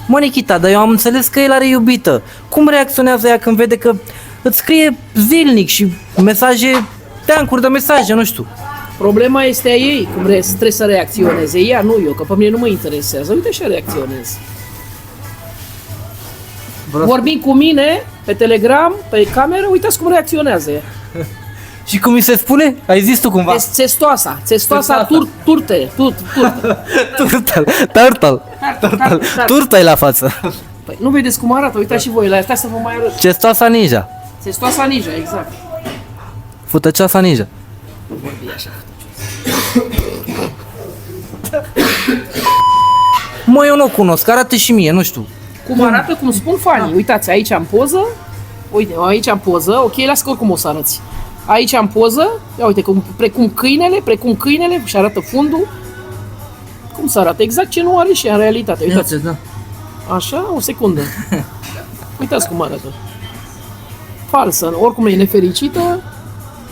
Mă, Nikita, dar eu am înțeles că el are iubită. Cum reacționează ea când vede că îți scrie zilnic și mesaje, teancuri de mesaje, nu știu. Problema este a ei, cum trebuie să reacționeze. Ea, nu eu, că pe mine nu mă interesează. Uite așa reacționez. Vorbind cu mine, pe Telegram, pe cameră, uitați cum reacționează ea. Și cum îi se spune? Ai zis tu cumva? Țestoasa, turte. Turtă-i la față. Păi nu vedeți cum arată, uitați și voi la ea, stai să vă mai arăt. Cestoasa ninja. Țestoasa ninja, exact. Futăcioasa ninja. Nu vorbi așa. Mă, eu nu o cunosc, arată și mie, nu știu. Cum arată, cum spun fanii. Uitați, aici am poză. Uite, aici am poză. Ok, lasă că oricum o să arăți. Aici am poză. Ia uite, precum câinele, și arată fundul. Cum să arată? Exact ce nu are și în realitate. Uitați. Da. Așa, o secundă. Uitați cum arată. Falsă, oricum e nefericită.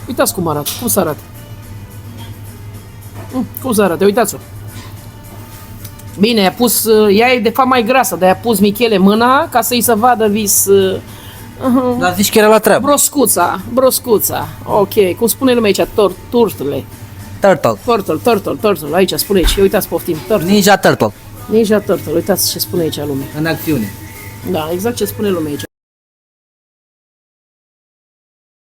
Uitați cum arată, cum să arată. Cum să arată, uitați-o. Bine, ea e de fapt mai grasă, dar i-a pus Michele mâna ca să-i se vadă vis... Dar zici că era la treabă. Broscuța. Ok, cum spune lumea aici, turtle. Turtle, aici spune aici, uitați, poftim, turtle. Ninja Turtle. Ninja Turtle, uitați ce spune aici lumea. În acțiune. Da, exact ce spune lumea aici.